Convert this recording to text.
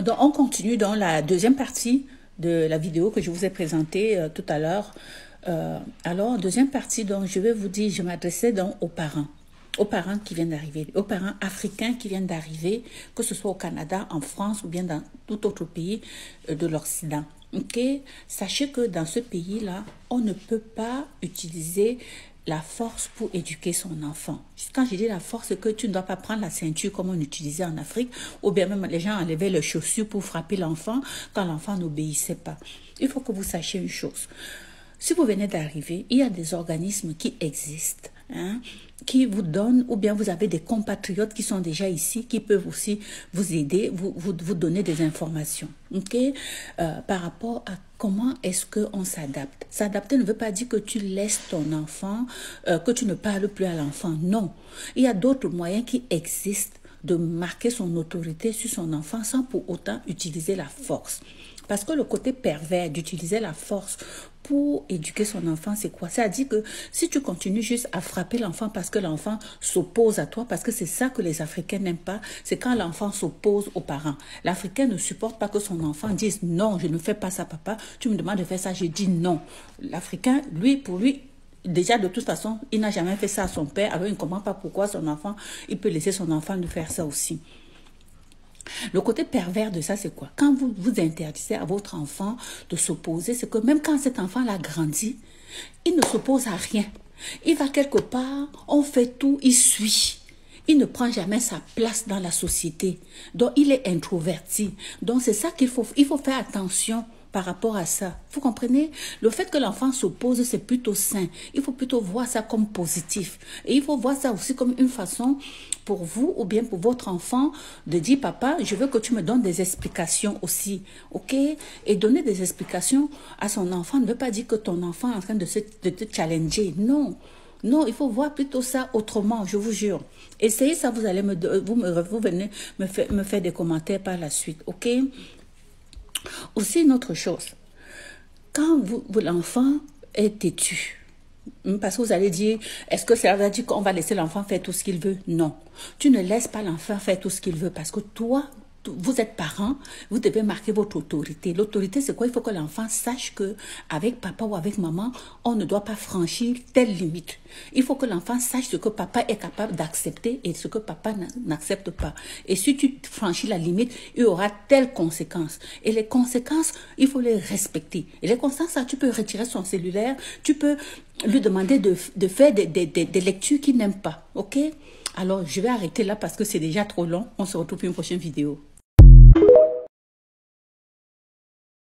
Donc, on continue dans la deuxième partie de la vidéo que je vous ai présentée tout à l'heure. Alors, deuxième partie, donc, je vais vous dire, je m'adressais donc aux parents qui viennent d'arriver, aux parents africains qui viennent d'arriver, que ce soit au Canada, en France ou bien dans tout autre pays de l'Occident. Ok? Sachez que dans ce pays-là, on ne peut pas utiliser la force pour éduquer son enfant. Quand je dis la force, c'est que tu ne dois pas prendre la ceinture comme on utilisait en Afrique, ou bien même les gens enlevaient les chaussures pour frapper l'enfant quand l'enfant n'obéissait pas. Il faut que vous sachiez une chose. Si vous venez d'arriver, il y a des organismes qui existent, qui vous donnent, ou bien vous avez des compatriotes qui sont déjà ici, qui peuvent aussi vous aider, vous donner des informations, par rapport à comment est-ce qu'on s'adapte. S'adapter ne veut pas dire que tu laisses ton enfant, que tu ne parles plus à l'enfant. Non, il y a d'autres moyens qui existent de marquer son autorité sur son enfant sans pour autant utiliser la force. Parce que le côté pervers d'utiliser la force pour éduquer son enfant, c'est quoi? C'est-à-dire que si tu continues juste à frapper l'enfant parce que l'enfant s'oppose à toi, parce que c'est ça que les Africains n'aiment pas, c'est quand l'enfant s'oppose aux parents. L'Africain ne supporte pas que son enfant dise « Non, je ne fais pas ça, papa. Tu me demandes de faire ça, je dis non. » L'Africain, pour lui, déjà, de toute façon, il n'a jamais fait ça à son père, alors il ne comprend pas pourquoi son enfant, il peut laisser son enfant lui faire ça aussi. Le côté pervers de ça, c'est quoi? Quand vous interdisez à votre enfant de s'opposer, c'est que même quand cet enfant l'a grandi, il ne s'oppose à rien. Il va quelque part, on fait tout, il suit. Il ne prend jamais sa place dans la société. Donc, il est introverti. Donc, c'est ça il faut faire attention par rapport à ça. Vous comprenez? Le fait que l'enfant s'oppose, c'est plutôt sain. Il faut plutôt voir ça comme positif. Et il faut voir ça aussi comme une façon pour vous ou bien pour votre enfant de dire, papa, je veux que tu me donnes des explications aussi. OK? Et donner des explications à son enfant ne veut pas dire que ton enfant est en train de te challenger. Non. Non, il faut voir plutôt ça autrement, je vous jure. Essayez ça, vous allez vous venez me faire des commentaires par la suite. OK? Aussi, une autre chose, quand l'enfant est têtu, parce que vous allez dire, est-ce que ça veut dire qu'on va laisser l'enfant faire tout ce qu'il veut? Non, tu ne laisses pas l'enfant faire tout ce qu'il veut parce que toi, vous êtes parent, vous devez marquer votre autorité. L'autorité, c'est quoi? Il faut que l'enfant sache que avec papa ou avec maman, on ne doit pas franchir telle limite. Il faut que l'enfant sache ce que papa est capable d'accepter et ce que papa n'accepte pas. Et si tu franchis la limite, il y aura telles conséquences. Et les conséquences, il faut les respecter. Et les conséquences, tu peux retirer son cellulaire, tu peux lui demander de faire des lectures qu'il n'aime pas. OK? Alors, je vais arrêter là parce que c'est déjà trop long. On se retrouve pour une prochaine vidéo.